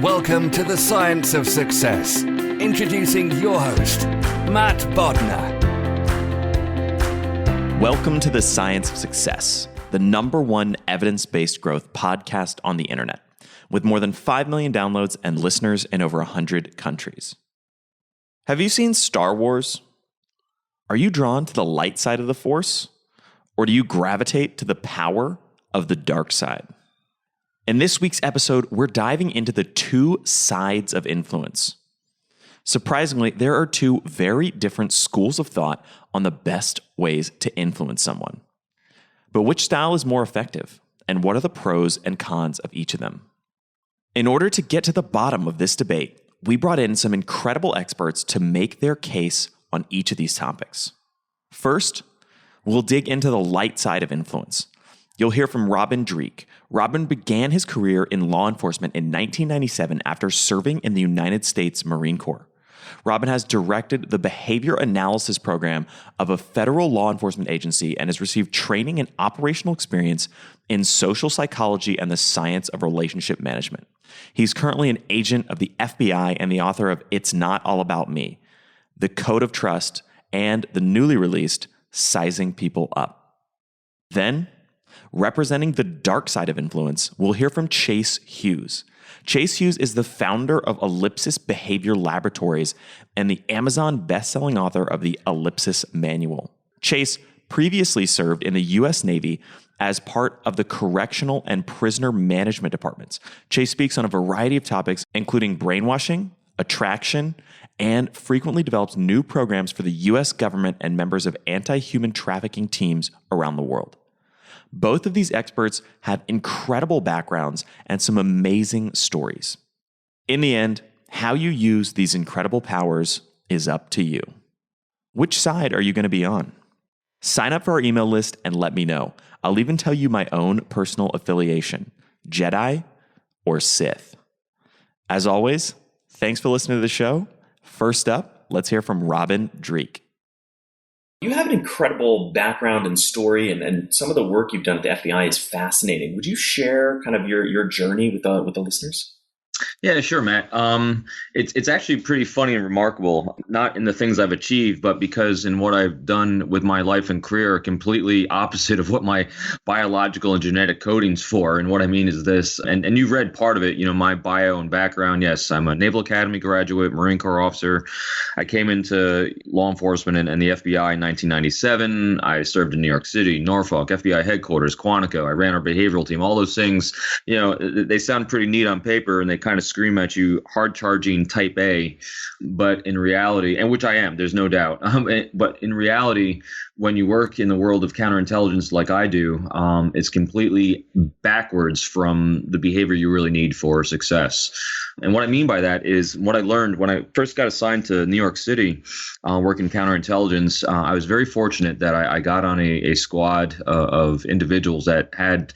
Welcome to the Science of Success. Introducing your host, Matt Bodnar. Welcome to the Science of Success, the #1 evidence-based growth podcast on the internet, with more than 5 million downloads and listeners in over 100 countries. Have you seen Star Wars? Are you drawn to the light side of the Force? Or do you gravitate to the power of the dark side? In this week's episode, we're diving into the two sides of influence. Surprisingly, there are two very different schools of thought on the best ways to influence someone. But which style is more effective? And what are the pros and cons of each of them? In order to get to the bottom of this debate, we brought in some incredible experts to make their case on each of these topics. First, we'll dig into the light side of influence. You'll hear from Dreeke. Robin began his career in law enforcement in 1997 after serving in the United States Marine Corps. Robin has directed the behavior analysis program of a federal law enforcement agency and has received training and operational experience in social psychology and the science of relationship management. He's currently an agent of the FBI and the author of It's Not All About Me, The Code of Trust, and the newly released Sizing People Up. Then, representing the dark side of influence, we'll hear from Chase Hughes. Chase Hughes is the founder of Ellipsis Behavior Laboratories and the Amazon best-selling author of the Ellipsis Manual. Chase previously served in the U.S. Navy as part of the Correctional and Prisoner Management Departments. Chase speaks on a variety of topics, including brainwashing, attraction, and frequently develops new programs for the U.S. government and members of anti-human trafficking teams around the world. Both of these experts have incredible backgrounds and some amazing stories. In the end, how you use these incredible powers is up to you. Which side are you going to be on? Sign up for our email list and let me know. I'll even tell you my own personal affiliation, Jedi or Sith. As always, thanks for listening to the show. First up, let's hear from Dreeke. You have an incredible background and story, and some of the work you've done at the FBI is fascinating. Would you share kind of your journey with the listeners? Yeah, sure, Matt. It's actually pretty funny and remarkable, not in the things I've achieved, but because in what I've done with my life and career, completely opposite of what my biological and genetic coding's for. And what I mean is this, and you've read part of it, my bio and background. Yes, I'm a Naval Academy graduate, Marine Corps officer. I came into law enforcement and the FBI in 1997. I served in New York City, Norfolk, FBI headquarters, Quantico. I ran our behavioral team. All those things, they sound pretty neat on paper, and they kind of scream at you hard charging type A, but in reality, and which I am, there's no doubt. But in reality, when you work in the world of counterintelligence like I do, it's completely backwards from the behavior you really need for success. And what I mean by that is what I learned when I first got assigned to New York City, working counterintelligence. I was very fortunate that I got on a squad of individuals that had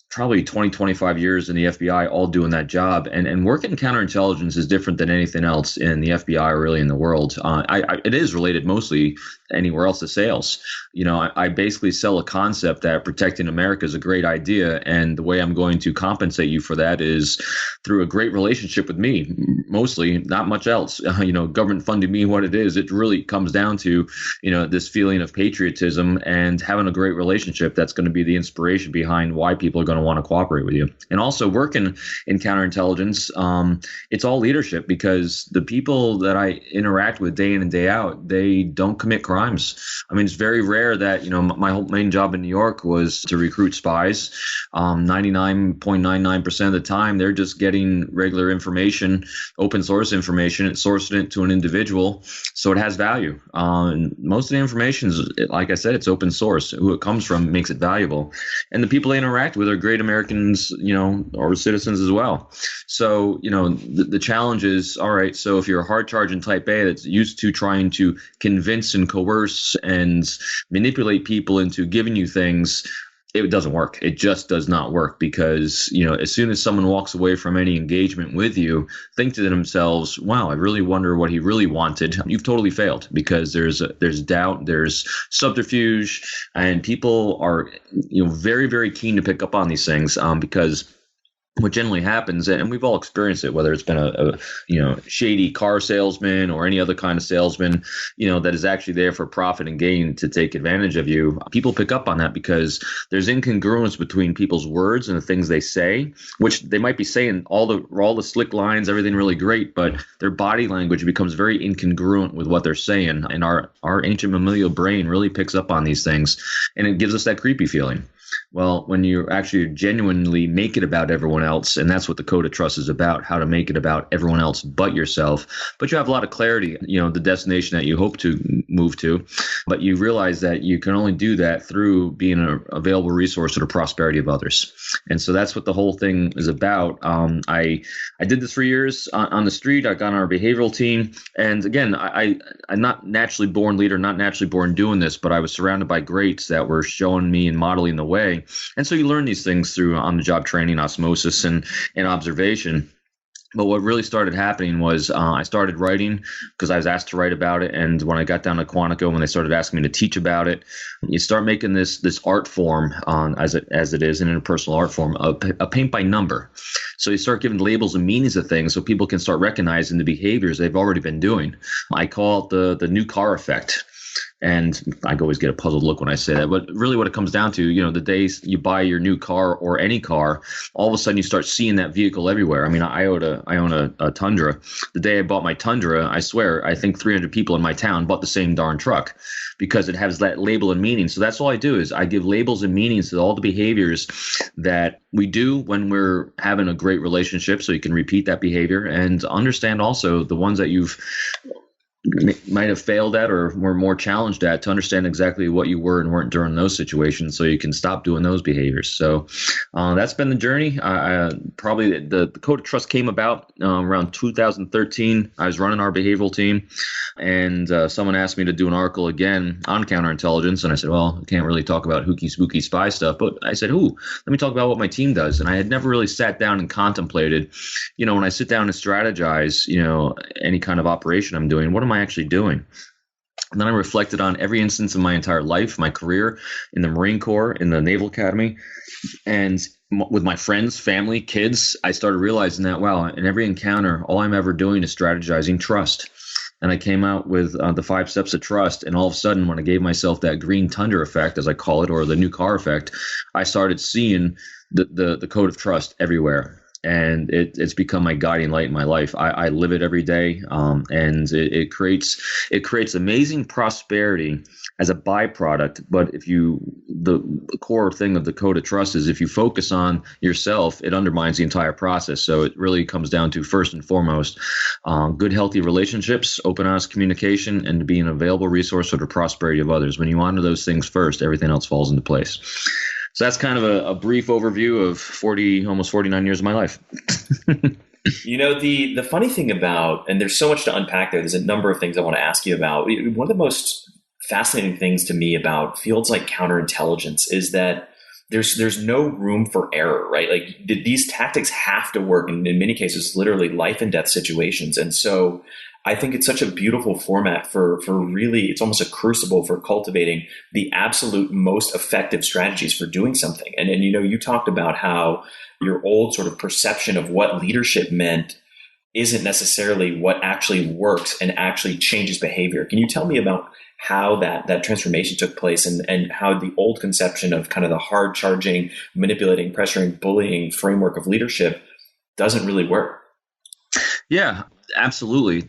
probably 20, 25 years in the FBI, all doing that job. And working in counterintelligence is different than anything else in the FBI or really in the world. It is related mostly anywhere else to sales. I basically sell a concept that protecting America is a great idea. And the way I'm going to compensate you for that is through a great relationship with me, mostly, not much else. Government funding me what it is. It really comes down to, this feeling of patriotism and having a great relationship. That's going to be the inspiration behind why people are going to want to cooperate with you. And also working in counterintelligence, it's all leadership, because the people that I interact with day in and day out, they don't commit crimes. I mean, it's very rare that, my whole main job in New York was to recruit spies. 99.99% of the time, they're just getting regular information, open source information, and sourcing it to an individual so it has value. And most of the information is, like I said, it's open source. Who it comes from makes it valuable. And the people they interact with are great Americans, or citizens as well. So, the challenge is, all right, so if you're a hard charging type A that's used to trying to convince and coerce and manipulate people into giving you things, it doesn't work. It just does not work, because, as soon as someone walks away from any engagement with you, think to themselves, wow, I really wonder what he really wanted. You've totally failed, because there's doubt, there's subterfuge, and people are, very, very keen to pick up on these things, because what generally happens, and we've all experienced it, whether it's been a shady car salesman or any other kind of salesman, that is actually there for profit and gain to take advantage of you. People pick up on that because there's incongruence between people's words and the things they say, which they might be saying all the slick lines, everything really great, but their body language becomes very incongruent with what they're saying. And our ancient mammalian brain really picks up on these things, and it gives us that creepy feeling. Well, when you actually genuinely make it about everyone else, and that's what the Code of Trust is about, how to make it about everyone else but yourself, but you have a lot of clarity, the destination that you hope to move to, but you realize that you can only do that through being an available resource to the prosperity of others. And so that's what the whole thing is about. I did this for years on the street. I got on our behavioral team. And again, I'm not naturally born leader, not naturally born doing this, but I was surrounded by greats that were showing me and modeling the way. And so you learn these things through on-the-job training, osmosis, and observation. But what really started happening was I started writing because I was asked to write about it. And when I got down to Quantico, when they started asking me to teach about it, you start making this art form as it is, an interpersonal art form, a paint by number. So you start giving labels and meanings of things so people can start recognizing the behaviors they've already been doing. I call it the new car effect. And I always get a puzzled look when I say that. But really what it comes down to, the days you buy your new car or any car, all of a sudden you start seeing that vehicle everywhere. I mean, I own a Tundra. The day I bought my Tundra, I swear, I think 300 people in my town bought the same darn truck because it has that label and meaning. So that's all I do is I give labels and meanings to all the behaviors that we do when we're having a great relationship so you can repeat that behavior and understand also the ones that you've might have failed at or were more challenged at, to understand exactly what you were and weren't during those situations so you can stop doing those behaviors. So that's been the journey. Probably the Code of Trust came about around 2013. I was running our behavioral team, and someone asked me to do an article again on counterintelligence. And I said, well, I can't really talk about hooky, spooky spy stuff. But I said, let me talk about what my team does. And I had never really sat down and contemplated, when I sit down and strategize, any kind of operation I'm doing, what am I actually doing? And then I reflected on every instance of my entire life, my career in the Marine Corps, in the Naval Academy, and with my friends, family, kids. I started realizing that, wow, in every encounter, all I'm ever doing is strategizing trust. And I came out with the 5 steps of trust. And all of a sudden, when I gave myself that green Tundra effect, as I call it, or the new car effect, I started seeing the Code of Trust everywhere. And it's become my guiding light in my life. I live it every day, and it creates amazing prosperity as a byproduct. But the core thing of the Code of Trust is if you focus on yourself, it undermines the entire process. So it really comes down to, first and foremost, good, healthy relationships, open, honest communication, and to be an available resource for the prosperity of others. When you honor those things first, everything else falls into place. So that's kind of a brief overview of almost 49 years of my life. The funny thing about, and there's so much to unpack there's a number of things I want to ask you about. One of the most fascinating things to me about fields like counterintelligence is that there's no room for error, right? Like these tactics have to work in many cases, literally life and death situations. And so I think it's such a beautiful format for really, it's almost a crucible for cultivating the absolute most effective strategies for doing something. And you talked about how your old sort of perception of what leadership meant isn't necessarily what actually works and actually changes behavior. Can you tell me about how that transformation took place and how the old conception of kind of the hard charging, manipulating, pressuring, bullying framework of leadership doesn't really work? Yeah, absolutely.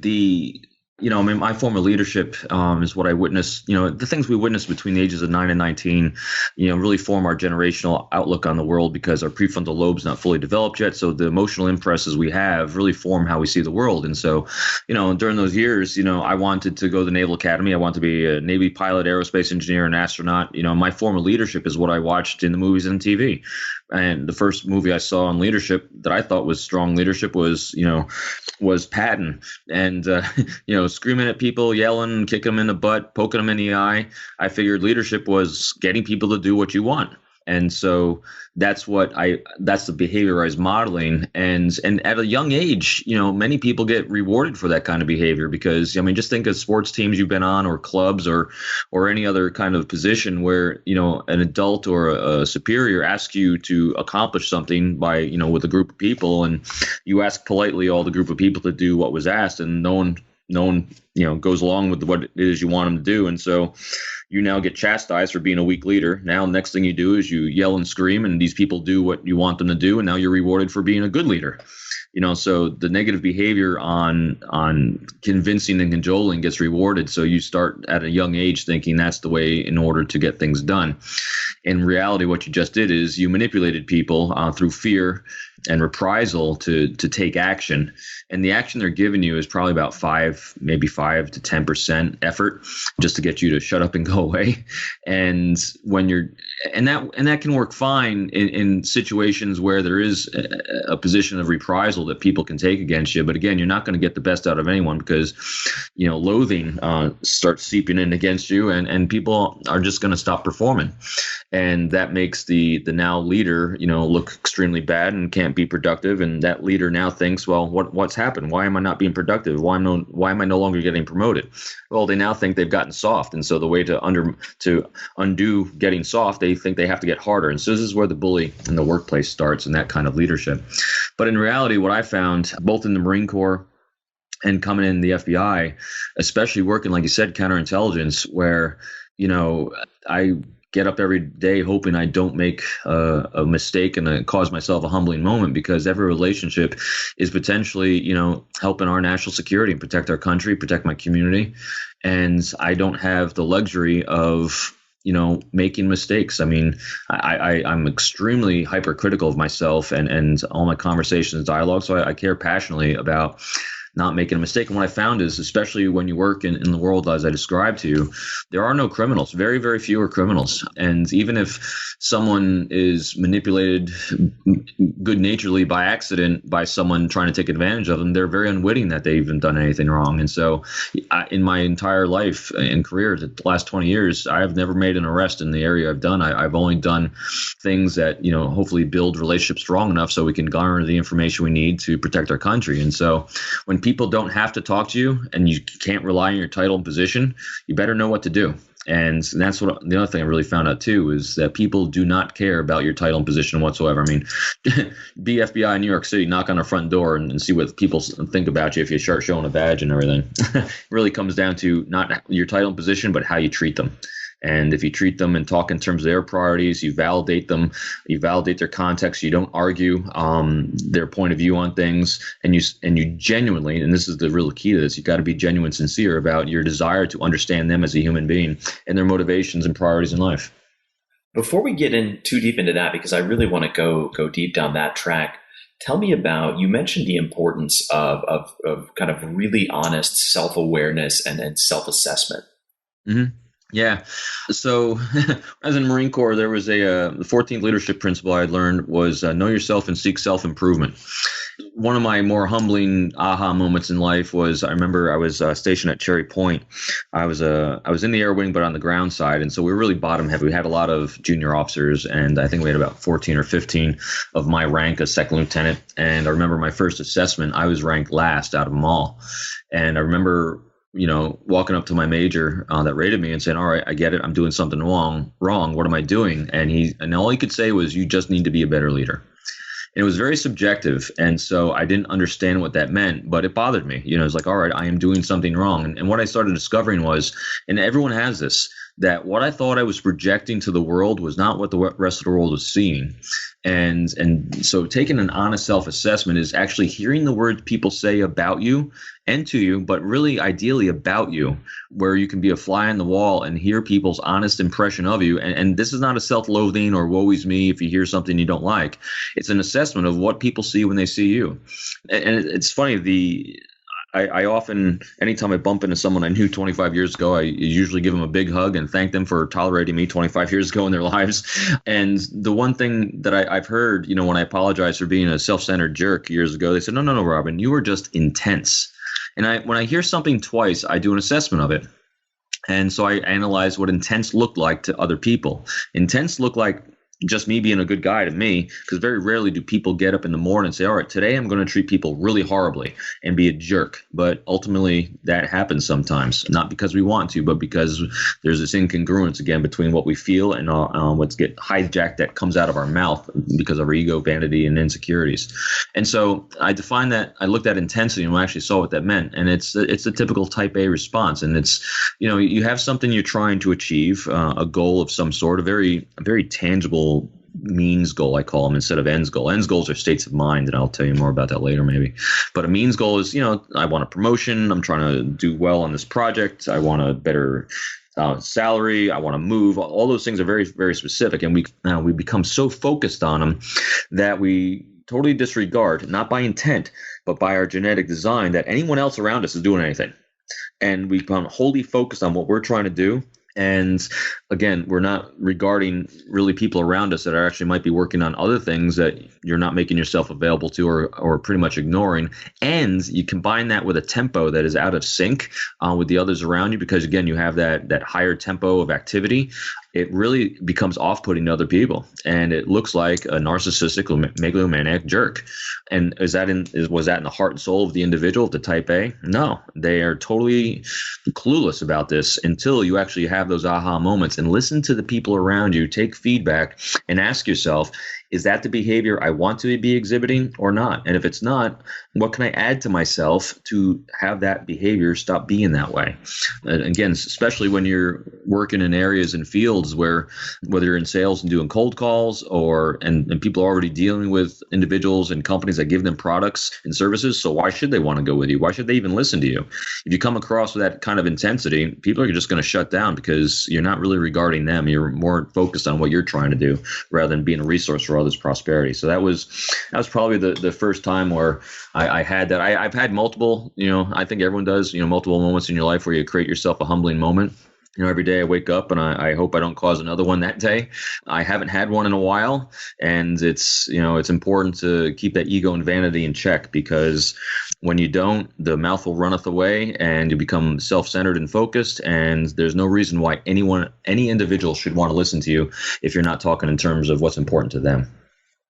My former leadership is what I witnessed. The things we witnessed between the ages of 9 and 19, really form our generational outlook on the world because our prefrontal lobe's not fully developed yet. So the emotional impresses we have really form how we see the world. And so, during those years, I wanted to go to the Naval Academy. I wanted to be a Navy pilot, aerospace engineer, and astronaut. My former leadership is what I watched in the movies and TV. And the first movie I saw on leadership that I thought was strong leadership was Patton, and screaming at people, yelling, kicking them in the butt, poking them in the eye. I figured leadership was getting people to do what you want. And so that's the behavior I was modeling. And at a young age, many people get rewarded for that kind of behavior because, I mean, just think of sports teams you've been on or clubs or any other kind of position where, an adult or a superior asks you to accomplish something by, with a group of people, and you ask politely all the group of people to do what was asked, and no one goes along with what it is you want them to do. And so you now get chastised for being a weak leader. Now, next thing you do is you yell and scream, and these people do what you want them to do. And now you're rewarded for being a good leader. So the negative behavior on convincing and cajoling gets rewarded. So you start at a young age thinking that's the way in order to get things done. In reality, what you just did is you manipulated people through fear and reprisal to take action. And the action they're giving you is probably about 5 to 10% effort just to get you to shut up and go away. And that can work fine in situations where there is a position of reprisal that people can take against you. But again, you're not going to get the best out of anyone because, loathing starts seeping in against you, and people are just going to stop performing. And that makes the now leader, look extremely bad and can't be productive. And that leader now thinks, well, what's happened? Why am I not being productive? Why am I no longer getting promoted? Well, they now think they've gotten soft. And so the way to undo getting soft, they think they have to get harder. And so this is where the bully in the workplace starts, and that kind of leadership. But in reality, what I found both in the Marine Corps and coming in the FBI, especially working, like you said, counterintelligence, where, I get up every day hoping I don't make a mistake and cause myself a humbling moment, because every relationship is potentially, helping our national security and protect our country, protect my community. And I don't have the luxury of, making mistakes. I mean, I'm extremely hypercritical of myself and all my conversations, dialogue. So I care passionately about not making a mistake. And what I found is, especially when you work in the world as I described to you, there are no criminals. Very, very few are criminals. And even if someone is manipulated good-naturedly by accident by someone trying to take advantage of them, they're very unwitting that they've even done anything wrong. And so in my entire life and career, the last 20 years, I've never made an arrest in the area I've done. I've only done things that, hopefully build relationships strong enough so we can garner the information we need to protect our country. And so when people don't have to talk to you and you can't rely on your title and position, you better know what to do. And that's what the other thing I really found out too, is that people do not care about your title and position whatsoever. I mean, be FBI in New York City, knock on a front door and see what people think about you if you start showing a badge and everything. It really comes down to not your title and position, but how you treat them. And if you treat them and talk in terms of their priorities, you validate them, you validate their context, you don't argue their point of view on things, and you genuinely, and this is the real key to this, you got to be genuine, sincere about your desire to understand them as a human being and their motivations and priorities in life. Before we get in too deep into that, because I really want to go deep down that track, tell me about, you mentioned the importance of kind of really honest self-awareness and self-assessment. Mm-hmm. Yeah. So as in the Marine Corps, there was the 14th leadership principle I learned was know yourself and seek self-improvement. One of my more humbling aha moments in life was, I remember I was stationed at Cherry Point. I was in the air wing, but on the ground side. And so we were really bottom heavy. We had a lot of junior officers, and I think we had about 14 or 15 of my rank as second lieutenant. And I remember my first assessment, I was ranked last out of them all. And I remember walking up to my major that rated me and saying, all right, I get it. I'm doing something wrong. What am I doing? And all he could say was, you just need to be a better leader. And it was very subjective. And so I didn't understand what that meant, but it bothered me. It's like, all right, I am doing something wrong. And what I started discovering was, and everyone has this, that what I thought I was projecting to the world was not what the rest of the world was seeing. And so taking an honest self-assessment is actually hearing the words people say about you and to you, but really ideally about you, where you can be a fly on the wall and hear people's honest impression of you. And this is not a self-loathing or woe is me if you hear something you don't like. It's an assessment of what people see when they see you. And it's funny, I often, anytime I bump into someone I knew 25 years ago, I usually give them a big hug and thank them for tolerating me 25 years ago in their lives. And the one thing that I've heard, when I apologized for being a self-centered jerk years ago, they said, no, Robin, you were just intense. And when I hear something twice, I do an assessment of it. And so I analyze what intense looked like to other people. Intense looked like just me being a good guy to me, because very rarely do people get up in the morning and say, all right, today I'm going to treat people really horribly and be a jerk. But ultimately that happens sometimes, not because we want to, but because there's this incongruence again between what we feel and what's get hijacked that comes out of our mouth because of our ego, vanity, and insecurities. And so I defined that. I looked at intensity and I actually saw what that meant. And it's a typical type A response. And it's, you have something you're trying to achieve, a goal of some sort, a very tangible means goal, I call them, instead of ends goal. Ends goals are states of mind, and I'll tell you more about that later maybe. But a means goal is, I want a promotion. I'm trying to do well on this project. I want a better salary. I want to move. All those things are very, very specific, and we become so focused on them that we totally disregard, not by intent, but by our genetic design, that anyone else around us is doing anything. And we become wholly focused on what we're trying to do. And again, we're not regarding really people around us that are actually might be working on other things that you're not making yourself available to, or pretty much ignoring. And you combine that with a tempo that is out of sync with the others around you, because again, you have that higher tempo of activity. It really becomes off-putting to other people, and it looks like a narcissistic megalomaniac jerk. And was that in the heart and soul of the individual, of the type A? No, they are totally clueless about this until you actually have those aha moments and listen to the people around you, take feedback, and ask yourself, is that the behavior I want to be exhibiting or not? And if it's not, what can I add to myself to have that behavior stop being that way? And again, especially when you're working in areas and fields where, whether you're in sales and doing cold calls, and people are already dealing with individuals and companies that give them products and services. So why should they want to go with you? Why should they even listen to you? If you come across with that kind of intensity, people are just going to shut down because you're not really regarding them. You're more focused on what you're trying to do rather than being a resource for others' prosperity. So that was probably the first time where I had that. I've had multiple, I think everyone does, multiple moments in your life where you create yourself a humbling moment. Every day I wake up and I hope I don't cause another one that day. I haven't had one in a while, and it's important to keep that ego and vanity in check, because when you don't, the mouth will runneth away and you become self-centered and focused, and there's no reason why any individual should want to listen to you if you're not talking in terms of what's important to them.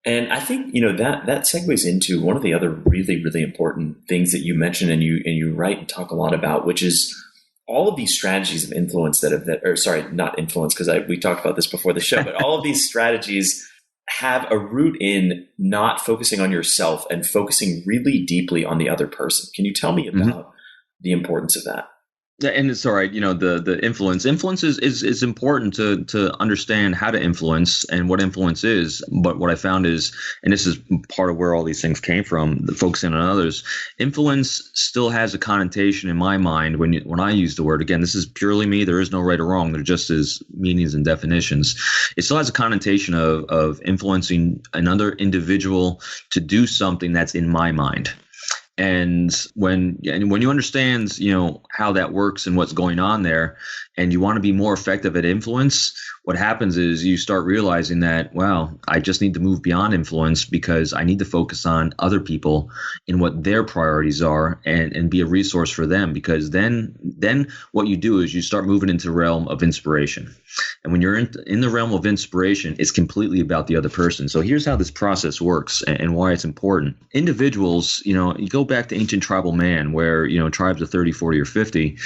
And I think, that segues into one of the other really, really important things that you mentioned and you write and talk a lot about, which is all of these strategies of influence not influence, because we talked about this before the show, but all of these strategies have a root in not focusing on yourself and focusing really deeply on the other person. Can you tell me about the importance of that? And it's all right, the influence is important to understand how to influence and what influence is. But what I found is, and this is part of where all these things came from, the focusing on others, influence still has a connotation in my mind when I use the word. Again, this is purely me. There is no right or wrong. There just is meanings and definitions. It still has a connotation of influencing another individual to do something that's in my mind. And when you understand, how that works and what's going on there, and you want to be more effective at influence, what happens is you start realizing that, wow, I just need to move beyond influence because I need to focus on other people and what their priorities are and be a resource for them. Because then what you do is you start moving into the realm of inspiration. And when you're in the realm of inspiration, it's completely about the other person. So here's how this process works and why it's important. Individuals, you go back to ancient tribal man where, tribes of 30, 40, or 50,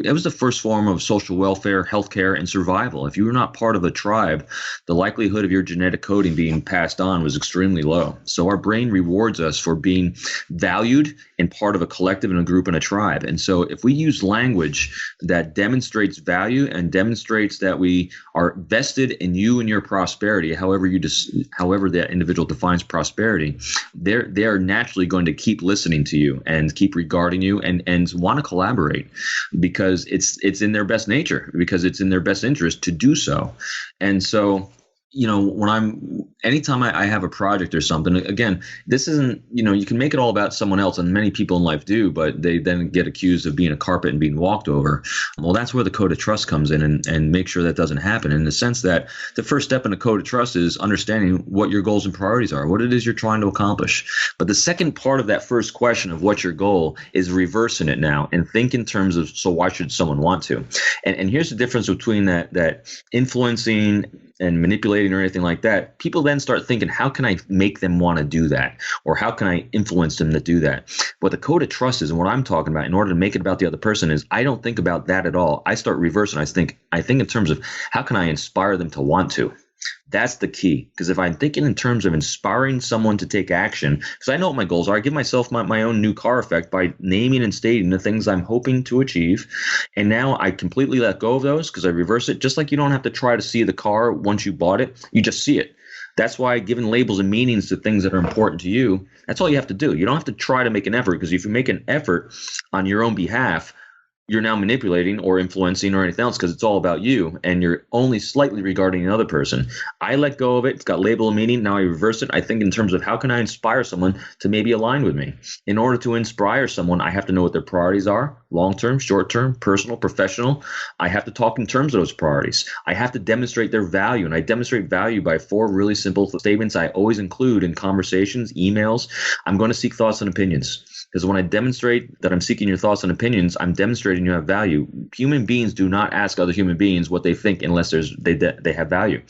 it was the first form of social welfare, healthcare, and survival. If you were not part of a tribe, the likelihood of your genetic coding being passed on was extremely low. So our brain rewards us for being valued and part of a collective and a group and a tribe. And so if we use language that demonstrates value and demonstrates that we are vested in you and your prosperity, however that individual defines prosperity, they are naturally going to keep listening to you and keep regarding you and want to collaborate because it's in their best nature, because it's in their best interest to do so. And so, anytime I have a project or something, again, this isn't, you can make it all about someone else, and many people in life do, but they then get accused of being a carpet and being walked over. Well, that's where the code of trust comes in and make sure that doesn't happen, in the sense that the first step in the code of trust is understanding what your goals and priorities are, what it is you're trying to accomplish. But the second part of that first question of what's your goal is reversing it now and think in terms of, so why should someone want to? And here's the difference between that influencing and manipulating or anything like that, people then start thinking, how can I make them want to do that? Or how can I influence them to do that? What the code of trust is, and what I'm talking about in order to make it about the other person, is I don't think about that at all. I start reversing. I think in terms of how can I inspire them to want to? That's the key. Because if I'm thinking in terms of inspiring someone to take action, because I know what my goals are, I give myself my own new car effect by naming and stating the things I'm hoping to achieve. And now I completely let go of those because I reverse it. Just like you don't have to try to see the car once you bought it, you just see it. That's why giving labels and meanings to things that are important to you, that's all you have to do. You don't have to try to make an effort, because if you make an effort on your own behalf, you're now manipulating or influencing or anything else, because it's all about you and you're only slightly regarding another person. I let go of it. It's got label and meaning. Now I reverse it. I think in terms of how can I inspire someone to maybe align with me? In order to inspire someone, I have to know what their priorities are, long-term, short-term, personal, professional. I have to talk in terms of those priorities. I have to demonstrate their value, and I demonstrate value by 4 really simple statements I always include in conversations, emails. I'm going to seek thoughts and opinions. Because when I demonstrate that I'm seeking your thoughts and opinions, I'm demonstrating you have value. Human beings do not ask other human beings what they think unless they have value.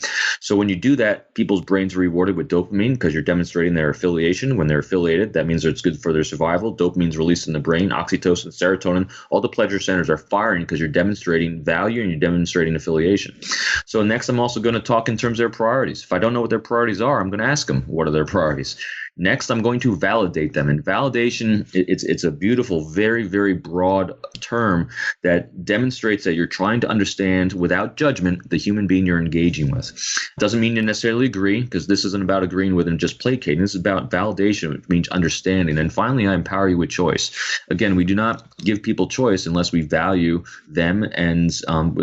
So when you do that, people's brains are rewarded with dopamine because you're demonstrating their affiliation. When they're affiliated, that means that it's good for their survival. Dopamine's released in the brain, oxytocin, serotonin, all the pleasure centers are firing because you're demonstrating value and you're demonstrating affiliation. So next, I'm also going to talk in terms of their priorities. If I don't know what their priorities are, I'm going to ask them, what are their priorities? Next, I'm going to validate them. And validation, it's a beautiful, very, very broad term that demonstrates that you're trying to understand without judgment the human being you're engaging with. Doesn't mean you necessarily agree, because this isn't about agreeing with and just placating. This is about validation, which means understanding. And finally, I empower you with choice. Again, we do not give people choice unless we value them and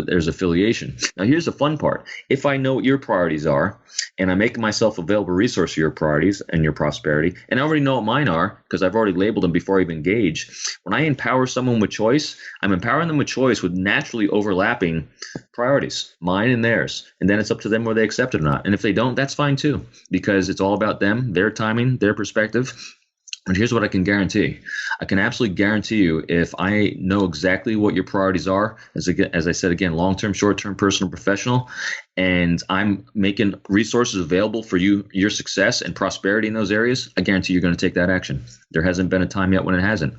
there's affiliation. Now, here's the fun part. If I know what your priorities are and I make myself available resource for your priorities and your prosperity, and I already know what mine are because I've already labeled them before I even engage, when I empower someone with choice, I'm empowering them with choice with naturally overlapping priorities, mine and theirs. And then it's up to them whether they accept it or not. And if they don't, that's fine too, because it's all about them, their timing, their perspective. And here's what I can guarantee. I can absolutely guarantee you, if I know exactly what your priorities are, as I said again, long-term, short-term, personal, professional, and I'm making resources available for you, your success and prosperity in those areas, I guarantee you're going to take that action. There hasn't been a time yet when it hasn't.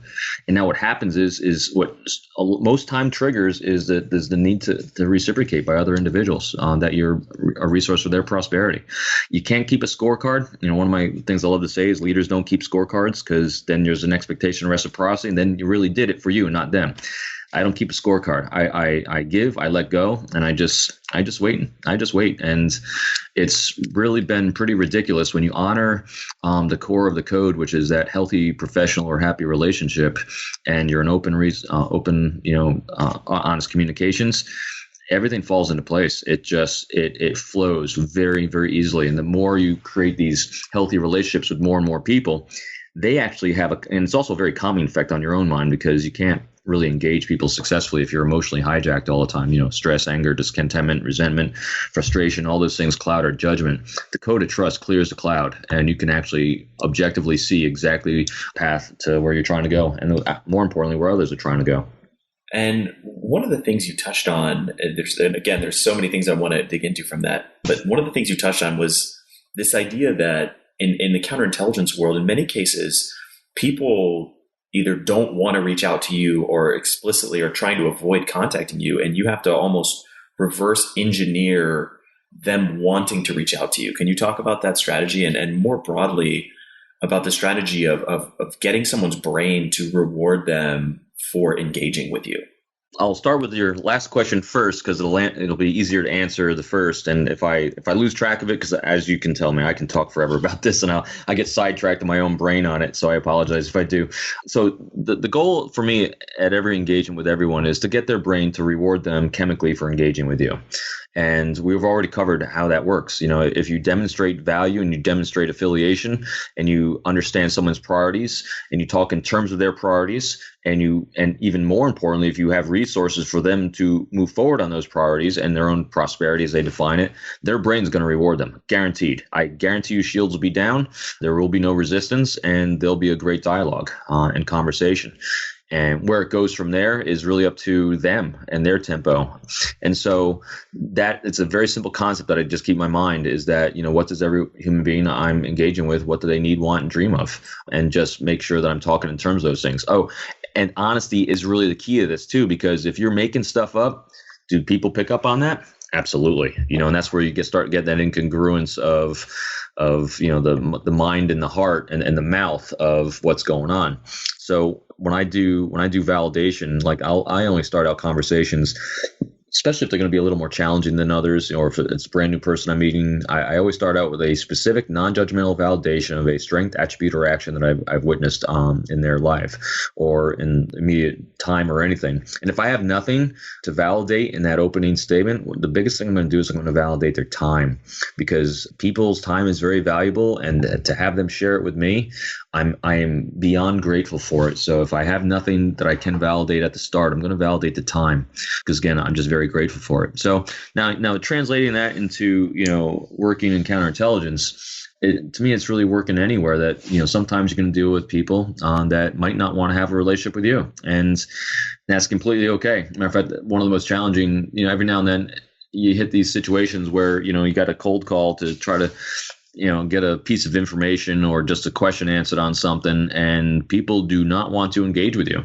And now what happens is what most time triggers is that there's the need to reciprocate by other individuals, that you're a resource for their prosperity. You can't keep a scorecard. One of my things I love to say is leaders don't keep scorecards, because then there's an expectation of reciprocity, and then you really did it for you, not them. I don't keep a scorecard. I give, I let go, and I just wait. I just wait. And it's really been pretty ridiculous when you honor the core of the code, which is that healthy, professional, or happy relationship, and you're an honest communications. Everything falls into place. It flows very, very easily. And the more you create these healthy relationships with more and more people, they actually have and it's also a very calming effect on your own mind, because you can't really engage people successfully if you're emotionally hijacked all the time. Stress, anger, discontentment, resentment, frustration, all those things cloud our judgment. The code of trust clears the cloud, and you can actually objectively see exactly the path to where you're trying to go, and more importantly, where others are trying to go. And one of the things you touched on, there's so many things I want to dig into from that, but one of the things you touched on was this idea that in the counterintelligence world, in many cases, people either don't want to reach out to you or explicitly are trying to avoid contacting you, and you have to almost reverse engineer them wanting to reach out to you. Can you talk about that strategy and more broadly about the strategy of getting someone's brain to reward them for engaging with you? I'll start with your last question first, because it'll be easier to answer the first. And if I lose track of it, because as you can tell me, I can talk forever about this, and I get sidetracked in my own brain on it. So I apologize if I do. So the goal for me at every engagement with everyone is to get their brain to reward them chemically for engaging with you. And we've already covered how that works. If you demonstrate value and you demonstrate affiliation and you understand someone's priorities and you talk in terms of their priorities, and even more importantly, if you have resources for them to move forward on those priorities and their own prosperity as they define it, their brain's going to reward them. Guaranteed. I guarantee you shields will be down. There will be no resistance, and there'll be a great dialogue and conversation. And where it goes from there is really up to them and their tempo. And so that it's a very simple concept that I just keep in my mind is that, what does every human being I'm engaging with, what do they need, want, and dream of? And just make sure that I'm talking in terms of those things. Oh, and honesty is really the key to this too, because if you're making stuff up, do people pick up on that? Absolutely. And that's where you start getting that incongruence of the mind and the heart and the mouth of what's going on. So when I do validation, like I only start out conversations, especially if they're going to be a little more challenging than others, or if it's a brand new person I'm meeting, I always start out with a specific non-judgmental validation of a strength, attribute, or action that I've witnessed in their life or in immediate time or anything. And if I have nothing to validate in that opening statement, the biggest thing I'm going to do is I'm going to validate their time, because people's time is very valuable, and to have them share it with me, I am beyond grateful for it. So if I have nothing that I can validate at the start, I'm going to validate the time, because again, I'm just very grateful for it. So now translating that into, working in counterintelligence, to me, it's really working anywhere that, sometimes you can deal with people that might not want to have a relationship with you. And that's completely okay. Matter of fact, one of the most challenging, every now and then you hit these situations where, you got a cold call to try to, get a piece of information or just a question answered on something, and people do not want to engage with you.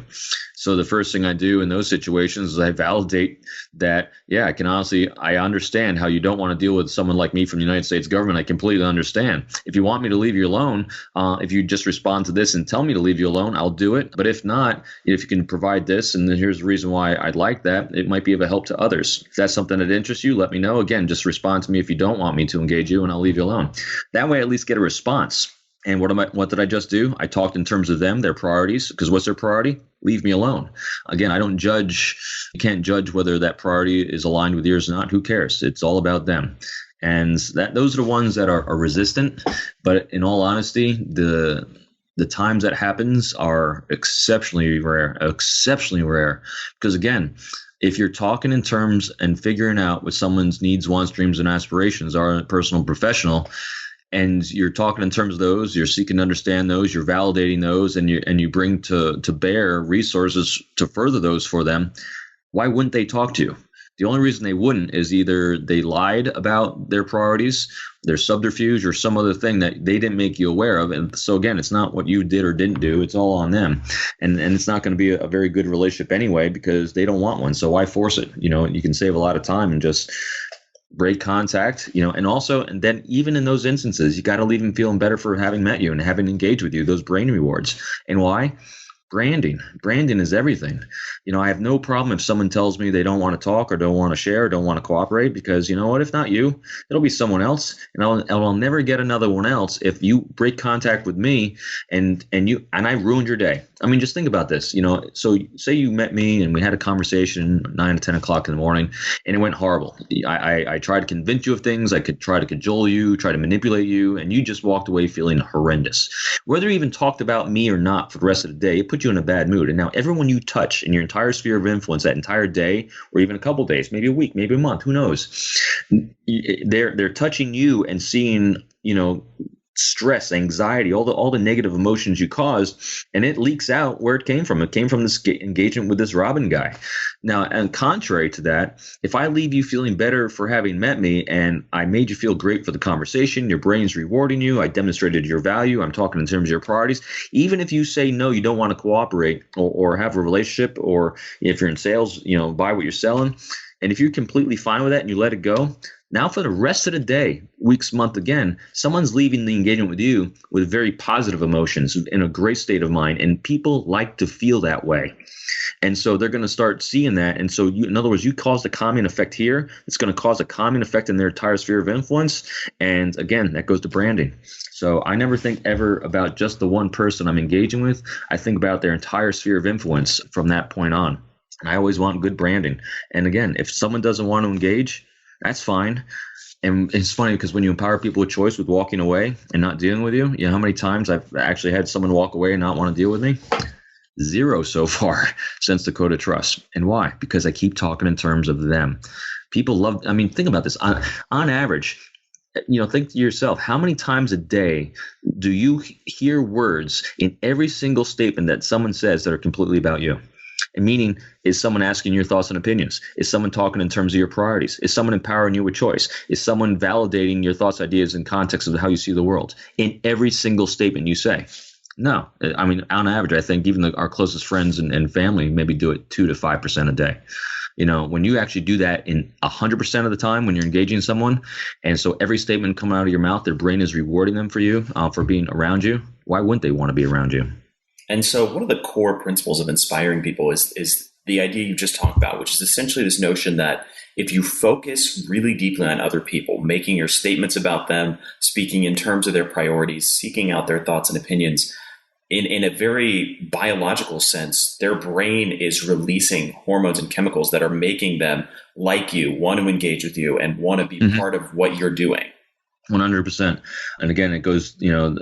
So the first thing I do in those situations is I validate that, I understand how you don't want to deal with someone like me from the United States government. I completely understand. If you want me to leave you alone, if you just respond to this and tell me to leave you alone, I'll do it. But if not, if you can provide this, and then here's the reason why I'd like that, it might be of a help to others. If that's something that interests you, let me know. Again, just respond to me if you don't want me to engage you, and I'll leave you alone. That way I at least get a response. And what did I just do? I talked in terms of them, their priorities, because what's their priority? Leave me alone. Again, I don't judge. You can't judge whether that priority is aligned with yours or not. Who cares? It's all about them. And those are the ones that are resistant. But in all honesty, the times that happens are exceptionally rare. Because again, if you're talking in terms and figuring out what someone's needs, wants, dreams, and aspirations are, personal and professional, and you're talking in terms of those, you're seeking to understand those, you're validating those, and you bring to bear resources to further those for them, why wouldn't they talk to you? The only reason they wouldn't is either they lied about their priorities, their subterfuge, or some other thing that they didn't make you aware of. And so again, it's not what you did or didn't do, it's all on them. And it's not going to be a very good relationship anyway, because they don't want one. So why force it? You can save a lot of time and just break contact, and then even in those instances, you got to leave them feeling better for having met you and having engaged with you, those brain rewards. And why? Branding is everything. I have no problem if someone tells me they don't want to talk or don't want to share or don't want to cooperate, because you know what? If not you, it'll be someone else, and I'll never get another one else if you break contact with me and I ruined your day. I mean, just think about this. So say you met me and we had a conversation 9 to 10 o'clock in the morning, and it went horrible. I tried to convince you of things. I could try to cajole you, try to manipulate you, and you just walked away feeling horrendous. Whether you even talked about me or not for the rest of the day, it put you in a bad mood. And now everyone you touch in your entire sphere of influence that entire day, or even a couple of days, maybe a week, maybe a month, who knows? They're touching you and seeing, stress, anxiety, all the negative emotions you caused, and it leaks out where it came from. It came from this engagement with this Robin guy. Now, and contrary to that, if I leave you feeling better for having met me and I made you feel great for the conversation, your brain's rewarding you, I demonstrated your value, I'm talking in terms of your priorities, even if you say no, you don't want to cooperate or have a relationship, or if you're in sales, buy what you're selling, and if you're completely fine with that and you let it go, now for the rest of the day, weeks, month again, someone's leaving the engagement with you with very positive emotions, in a great state of mind, and people like to feel that way. And so they're going to start seeing that. And so in other words, you caused a calming effect here. It's going to cause a calming effect in their entire sphere of influence. And again, that goes to branding. So I never think ever about just the one person I'm engaging with. I think about their entire sphere of influence from that point on. And I always want good branding. And again, if someone doesn't want to engage, that's fine. And it's funny because when you empower people with choice, with walking away and not dealing with you, how many times I've actually had someone walk away and not want to deal with me? 0 so far since Dakota Trust. And why? Because I keep talking in terms of them. People love, think about this. On average, think to yourself, how many times a day do you hear words in every single statement that someone says that are completely about you? And meaning, is someone asking your thoughts and opinions? Is someone talking in terms of your priorities? Is someone empowering you with choice? Is someone validating your thoughts, ideas, and context of how you see the world in every single statement you say? No. I mean, on average, I think even our closest friends and family maybe do it 2 to 5% a day. When you actually do that in 100% of the time when you're engaging someone, and so every statement coming out of your mouth, their brain is rewarding them for you, for being around you, why wouldn't they want to be around you? And so one of the core principles of inspiring people is the idea you just talked about, which is essentially this notion that if you focus really deeply on other people, making your statements about them, speaking in terms of their priorities, seeking out their thoughts and opinions, in a very biological sense, their brain is releasing hormones and chemicals that are making them like you, want to engage with you, and want to be part of what you're doing. 100%. And again, it goes,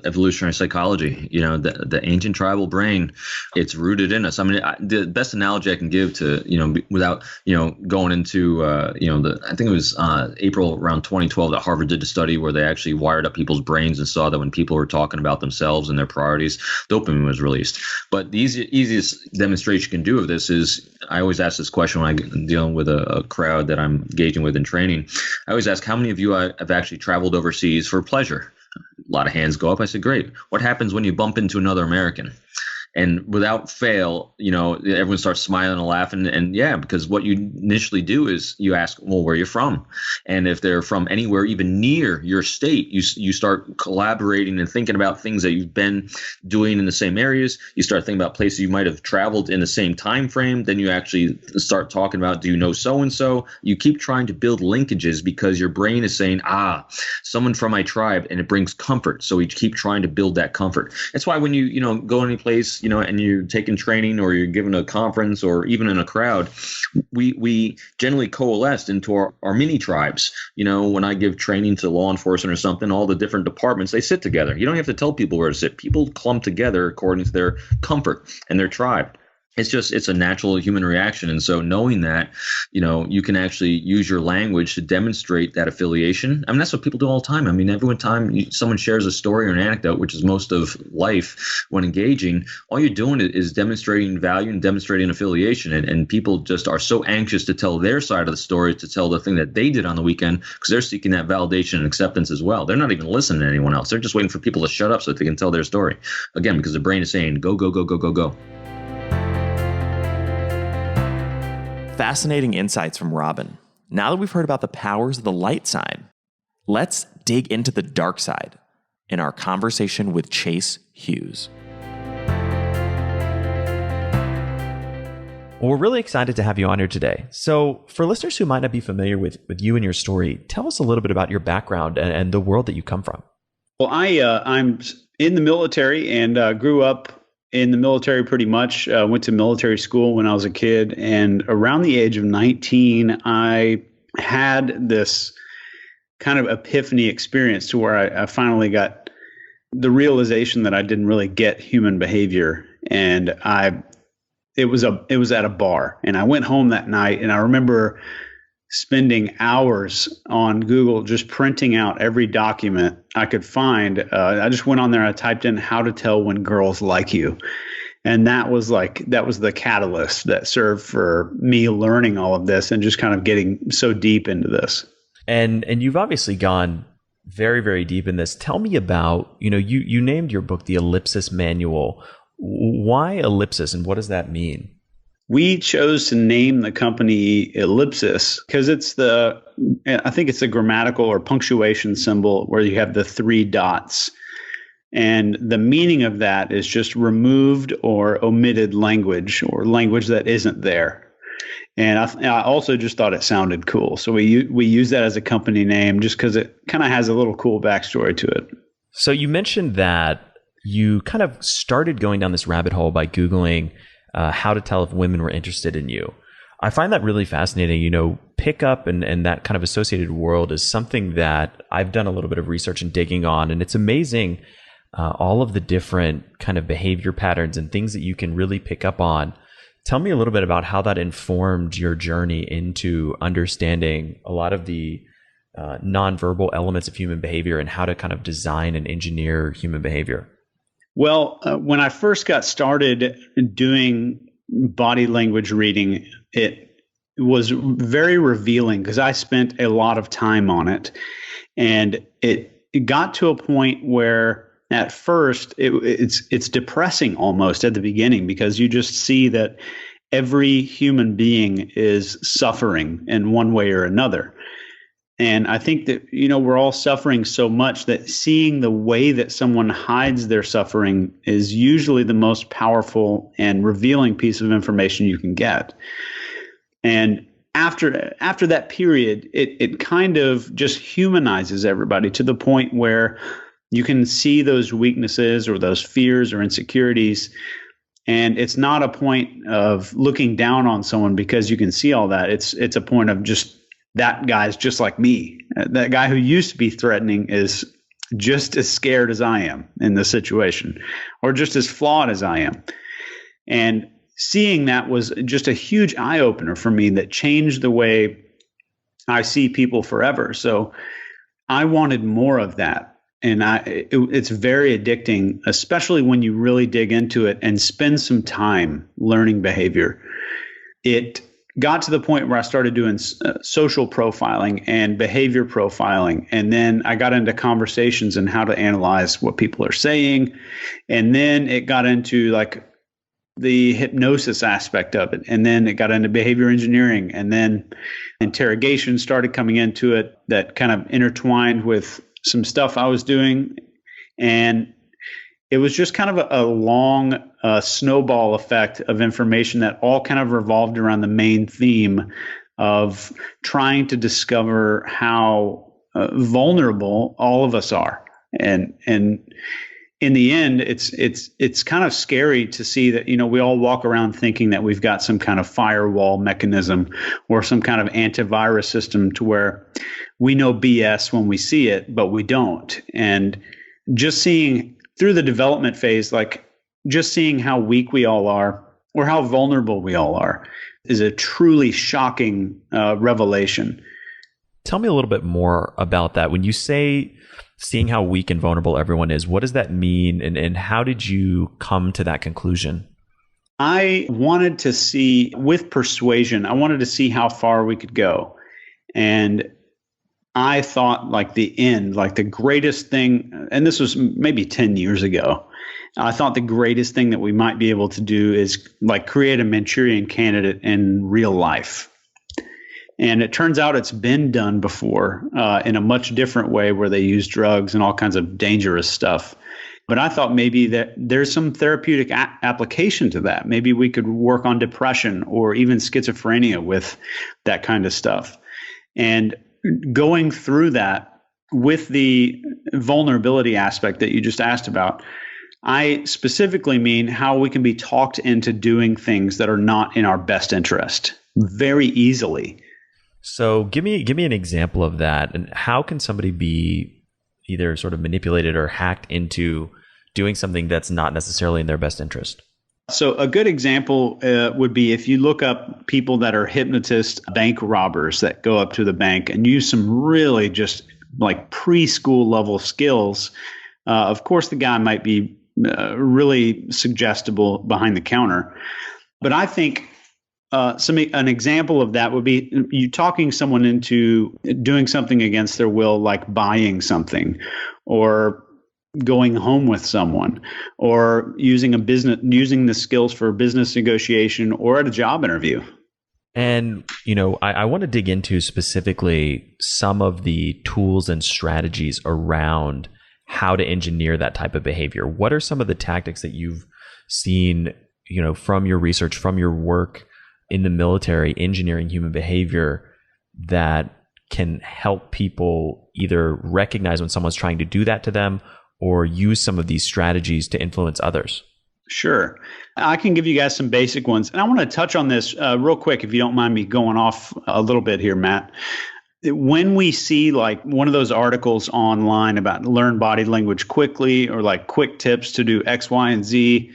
evolutionary psychology, the ancient tribal brain, it's rooted in us. I mean, the best analogy I can give to, without, going into, I think it was April around 2012 that Harvard did a study where they actually wired up people's brains and saw that when people were talking about themselves and their priorities, dopamine was released. But the easiest demonstration you can do of this is, I always ask this question when I'm dealing with a crowd that I'm engaging with in training. I always ask, how many of you have actually traveled overseas for pleasure? A lot of hands go up. I said, great. What happens when you bump into another American? And without fail, everyone starts smiling and laughing. And yeah, because what you initially do is you ask, well, where are you from? And if they're from anywhere even near your state, you start collaborating and thinking about things that you've been doing in the same areas. You start thinking about places you might have traveled in the same time frame. Then you actually start talking about, do you know so-and-so? You keep trying to build linkages because your brain is saying, someone from my tribe, and it brings comfort. So we keep trying to build that comfort. That's why when you go any place, and you're taking training or you're giving a conference or even in a crowd, we generally coalesce into our mini tribes. When I give training to law enforcement or something, all the different departments, they sit together. You don't have to tell people where to sit. People clump together according to their comfort and their tribe. It's a natural human reaction. And so knowing that, you can actually use your language to demonstrate that affiliation. I mean, that's what people do all the time. I mean, every time someone shares a story or an anecdote, which is most of life when engaging, all you're doing is demonstrating value and demonstrating affiliation. And people just are so anxious to tell their side of the story, to tell the thing that they did on the weekend, because they're seeking that validation and acceptance as well. They're not even listening to anyone else. They're just waiting for people to shut up so that they can tell their story. Again, because the brain is saying, go, go, go, go, go, go. Fascinating insights from Robin. Now that we've heard about the powers of the light side, let's dig into the dark side in our conversation with Chase Hughes. Well, we're really excited to have you on here today. So for listeners who might not be familiar with you and your story, tell us a little bit about your background and the world that you come from. Well, I'm in the military and grew up in the military pretty much. Went to military school when I was a kid. And around the age of 19, I had this kind of epiphany experience to where I finally got the realization that I didn't really get human behavior. And it was at a bar. And I went home that night, and I remember spending hours on Google just printing out every document I could find. I just went on there, I typed in how to tell when girls like you. And that was the catalyst that served for me learning all of this and just kind of getting so deep into this. And you've obviously gone very, very deep in this. Tell me about, you named your book The Ellipsis Manual. Why ellipsis, and what does that mean? We chose to name the company Ellipsis because I think it's a grammatical or punctuation symbol where you have the 3 dots. And the meaning of that is just removed or omitted language, or language that isn't there. And I also just thought it sounded cool. So we use that as a company name just because it kind of has a little cool backstory to it. So you mentioned that you kind of started going down this rabbit hole by Googling how to tell if women were interested in you. I find that really fascinating. Pickup and that kind of associated world is something that I've done a little bit of research and digging on, and it's amazing all of the different kind of behavior patterns and things that you can really pick up on. Tell me a little bit about how that informed your journey into understanding a lot of the nonverbal elements of human behavior and how to kind of design and engineer human behavior? Well, when I first got started doing body language reading, it was very revealing because I spent a lot of time on it. And it got to a point where at first it's depressing almost at the beginning, because you just see that every human being is suffering in one way or another. And I think that, we're all suffering so much that seeing the way that someone hides their suffering is usually the most powerful and revealing piece of information you can get. And after that period, it kind of just humanizes everybody to the point where you can see those weaknesses or those fears or insecurities. And it's not a point of looking down on someone because you can see all that. It's a point of just, that guy's just like me. That guy who used to be threatening is just as scared as I am in this situation, or just as flawed as I am. And seeing that was just a huge eye opener for me that changed the way I see people forever. So I wanted more of that. And it's very addicting, especially when you really dig into it and spend some time learning behavior. It got to the point where I started doing social profiling and behavior profiling. And then I got into conversations and how to analyze what people are saying. And then it got into like the hypnosis aspect of it. And then it got into behavior engineering. And then interrogation started coming into it that kind of intertwined with some stuff I was doing. And it was just kind of a long snowball effect of information that all kind of revolved around the main theme of trying to discover how vulnerable all of us are. And in the end, it's kind of scary to see that, we all walk around thinking that we've got some kind of firewall mechanism or some kind of antivirus system to where we know BS when we see it, but we don't. And just seeing through the development phase, like just seeing how weak we all are or how vulnerable we all are is a truly shocking revelation. Tell me a little bit more about that. When you say seeing how weak and vulnerable everyone is, what does that mean? And how did you come to that conclusion? I wanted to see, with persuasion, I wanted to see how far we could go. And I thought like the end, like the greatest thing, and this was maybe 10 years ago, I thought the greatest thing that we might be able to do is like create a Manchurian candidate in real life. And it turns out it's been done before in a much different way where they use drugs and all kinds of dangerous stuff. But I thought maybe that there's some therapeutic application to that. Maybe we could work on depression or even schizophrenia with that kind of stuff. And going through that with the vulnerability aspect that you just asked about, I specifically mean how we can be talked into doing things that are not in our best interest very easily. So give me an example of that. And how can somebody be either sort of manipulated or hacked into doing something that's not necessarily in their best interest? So a good example would be if you look up people that are hypnotist bank robbers that go up to the bank and use some really just like preschool level skills. Of course, the guy might be really suggestible behind the counter. But I think an example of that would be you talking someone into doing something against their will, like buying something or going home with someone, or using the skills for a business negotiation or at a job interview. And, I want to dig into specifically some of the tools and strategies around how to engineer that type of behavior. What are some of the tactics that you've seen, from your research, from your work in the military, engineering human behavior that can help people either recognize when someone's trying to do that to them or use some of these strategies to influence others? Sure. I can give you guys some basic ones. And I want to touch on this real quick, if you don't mind me going off a little bit here, Matt. When we see like one of those articles online about learn body language quickly or like quick tips to do X, Y, and Z,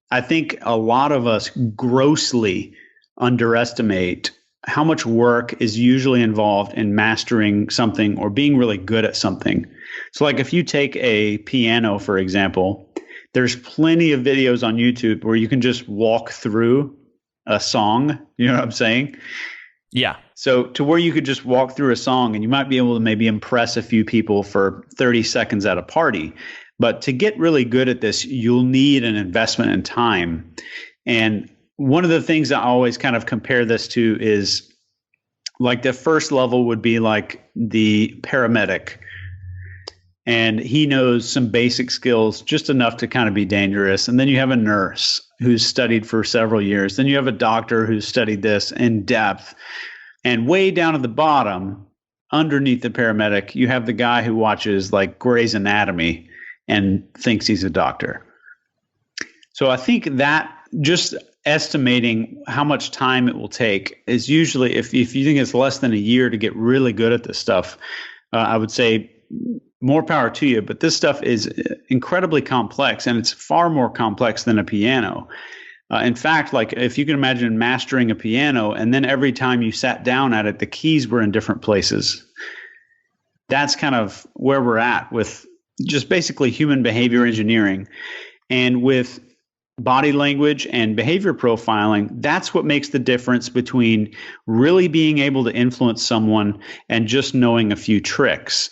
I think a lot of us grossly underestimate how much work is usually involved in mastering something or being really good at something. So like if you take a piano, for example, there's plenty of videos on YouTube where you can just walk through a song. You know what I'm saying? Yeah. So to where you could just walk through a song and you might be able to maybe impress a few people for 30 seconds at a party. But to get really good at this, you'll need an investment in time. And one of the things I always kind of compare this to is like the first level would be like the paramedic. And he knows some basic skills, just enough to kind of be dangerous. And then you have a nurse who's studied for several years. Then you have a doctor who's studied this in depth. And way down at the bottom, underneath the paramedic, you have the guy who watches like Grey's Anatomy and thinks he's a doctor. So I think that just estimating how much time it will take is usually, if you think it's less than a year to get really good at this stuff, I would say more power to you. But this stuff is incredibly complex, and it's far more complex than a piano. In fact, like if you can imagine mastering a piano and then every time you sat down at it, the keys were in different places. That's kind of where we're at with just basically human behavior engineering. And with body language and behavior profiling, that's what makes the difference between really being able to influence someone and just knowing a few tricks.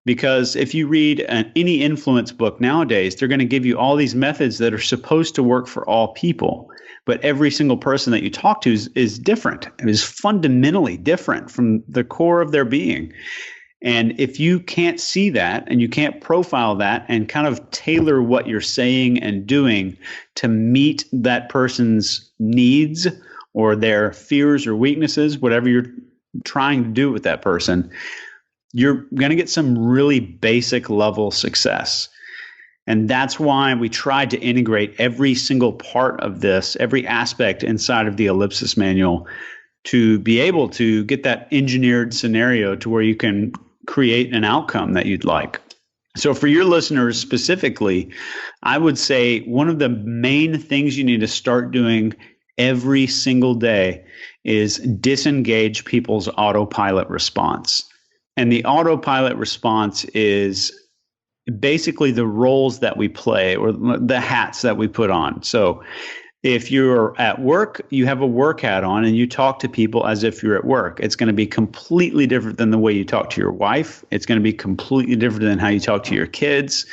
Because if you read any influence book nowadays, they're going to give you all these methods that are supposed to work for all people. But every single person that you talk to is different. It is fundamentally different from the core of their being. And if you can't see that and you can't profile that and kind of tailor what you're saying and doing to meet that person's needs or their fears or weaknesses, whatever you're trying to do with that person, you're going to get some really basic level success. And that's why we tried to integrate every single part of this, every aspect inside of the Ellipsis manual to be able to get that engineered scenario to where you can create an outcome that you'd like. So for your listeners specifically, I would say one of the main things you need to start doing every single day is disengage people's autopilot response. And the autopilot response is basically the roles that we play or the hats that we put on. So if you're at work, you have a work hat on and you talk to people as if you're at work. It's going to be completely different than the way you talk to your wife. It's going to be completely different than how you talk to your kids.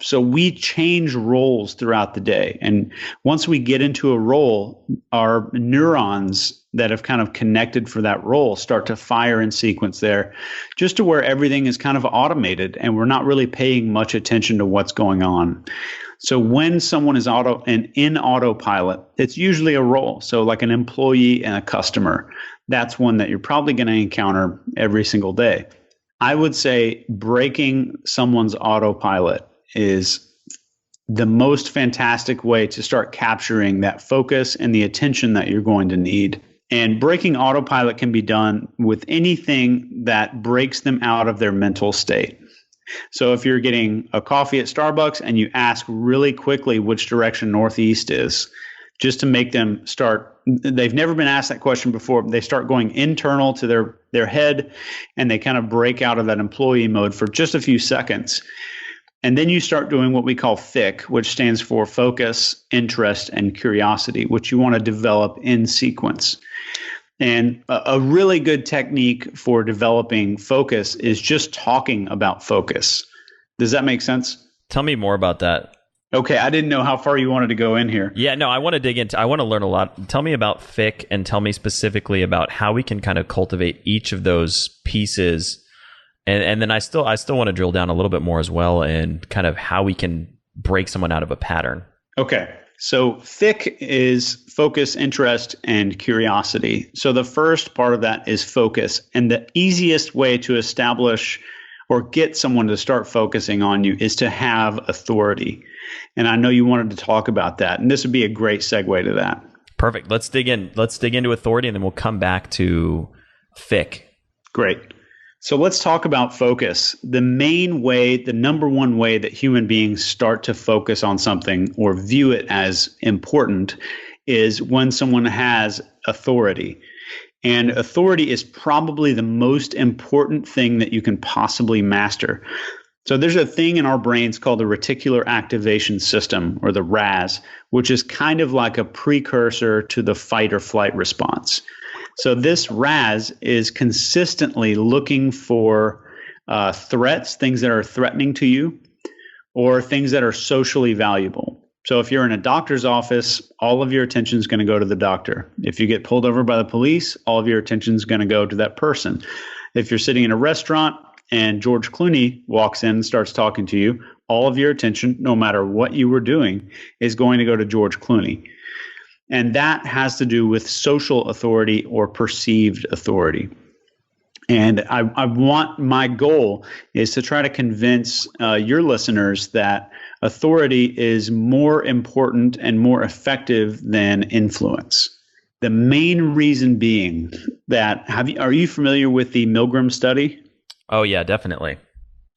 So we change roles throughout the day. And once we get into a role, our neurons that have kind of connected for that role start to fire in sequence there, just to where everything is kind of automated and we're not really paying much attention to what's going on. So when someone is in autopilot, it's usually a role. So like an employee and a customer, that's one that you're probably going to encounter every single day. I would say breaking someone's autopilot is the most fantastic way to start capturing that focus and the attention that you're going to need. And breaking autopilot can be done with anything that breaks them out of their mental state. So if you're getting a coffee at Starbucks and you ask really quickly which direction northeast is, just to make them start, they've never been asked that question before, they start going internal to their head and they kind of break out of that employee mode for just a few seconds. And then you start doing what we call FIC, which stands for focus, interest, and curiosity, which you want to develop in sequence. And a really good technique for developing focus is just talking about focus. Does that make sense? Tell me more about that. Okay, I didn't know how far you wanted to go in here. Yeah, no, I want to dig into, I want to learn a lot. Tell me about FIC and tell me specifically about how we can kind of cultivate each of those pieces. And then I still want to drill down a little bit more as well and kind of how we can break someone out of a pattern. Okay. So FIC is focus, interest, and curiosity. So the first part of that is focus. And the easiest way to establish or get someone to start focusing on you is to have authority. And I know you wanted to talk about that. And this would be a great segue to that. Perfect. Let's dig in. Let's dig into authority and then we'll come back to FIC. Great. So let's talk about focus. The main way, the number one way that human beings start to focus on something or view it as important is when someone has authority. And authority is probably the most important thing that you can possibly master. So there's a thing in our brains called the reticular activation system, or the RAS, which is kind of like a precursor to the fight or flight response. So this RAS is consistently looking for threats, things that are threatening to you, or things that are socially valuable. So if you're in a doctor's office, all of your attention is going to go to the doctor. If you get pulled over by the police, all of your attention is going to go to that person. If you're sitting in a restaurant and George Clooney walks in and starts talking to you, all of your attention, no matter what you were doing, is going to go to George Clooney. And that has to do with social authority or perceived authority. And my goal is to try to convince your listeners that authority is more important and more effective than influence. The main reason being that, are you familiar with the Milgram study? Oh, yeah, definitely.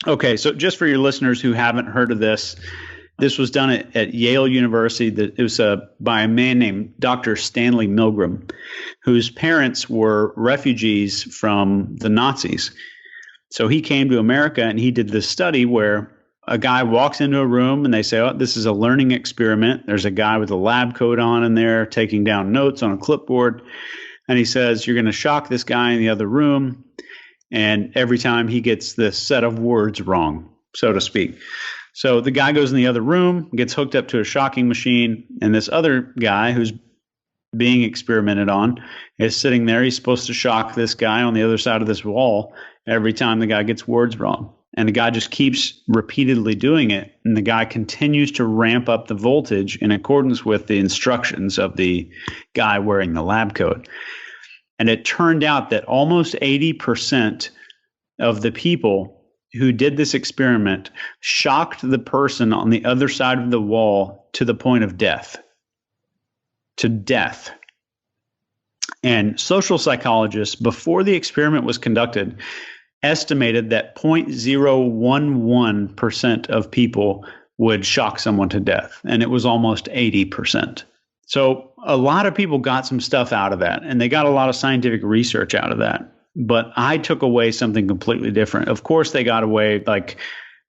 Okay, so just for your listeners who haven't heard of this, this was done at Yale University. It was by a man named Dr. Stanley Milgram, whose parents were refugees from the Nazis. So he came to America and he did this study where a guy walks into a room and they say, oh, this is a learning experiment. There's a guy with a lab coat on in there taking down notes on a clipboard. And he says, you're going to shock this guy in the other room. And every time he gets this set of words wrong, so to speak. So the guy goes in the other room, gets hooked up to a shocking machine, and this other guy who's being experimented on is sitting there. He's supposed to shock this guy on the other side of this wall every time the guy gets words wrong. And the guy just keeps repeatedly doing it, and the guy continues to ramp up the voltage in accordance with the instructions of the guy wearing the lab coat. And it turned out that almost 80% of the people who did this experiment shocked the person on the other side of the wall to the point of death. To death. And social psychologists, before the experiment was conducted, estimated that 0.011% of people would shock someone to death. And it was almost 80%. So a lot of people got some stuff out of that, and they got a lot of scientific research out of that. But I took away something completely different. Of course, they got away, like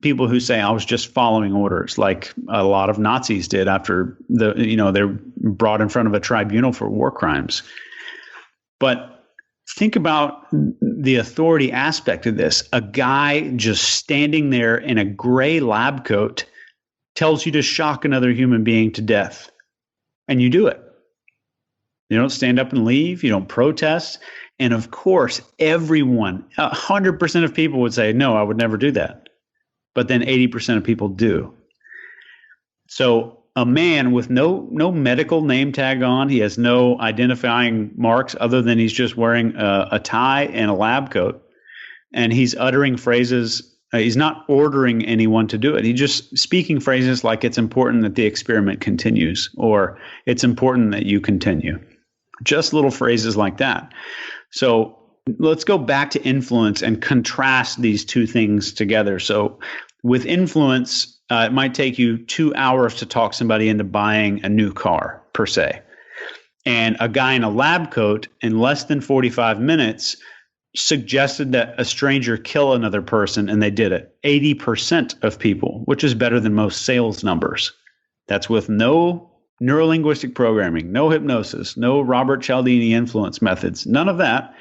people who say I was just following orders, like a lot of Nazis did after they're brought in front of a tribunal for war crimes. But think about the authority aspect of this. A guy just standing there in a gray lab coat tells you to shock another human being to death, and you do it. You don't stand up and leave. You don't protest. And of course, everyone, 100% of people would say, no, I would never do that. But then 80% of people do. So a man with no medical name tag on, he has no identifying marks other than he's just wearing a tie and a lab coat. And he's uttering phrases. He's not ordering anyone to do it. He's just speaking phrases like it's important that the experiment continues, or it's important that you continue. Just little phrases like that. So let's go back to influence and contrast these two things together. So with influence, it might take you 2 hours to talk somebody into buying a new car, per se. And a guy in a lab coat in less than 45 minutes suggested that a stranger kill another person, and they did it. 80% of people, which is better than most sales numbers. That's with no neurolinguistic programming, no hypnosis, no Robert Cialdini influence methods, none of that.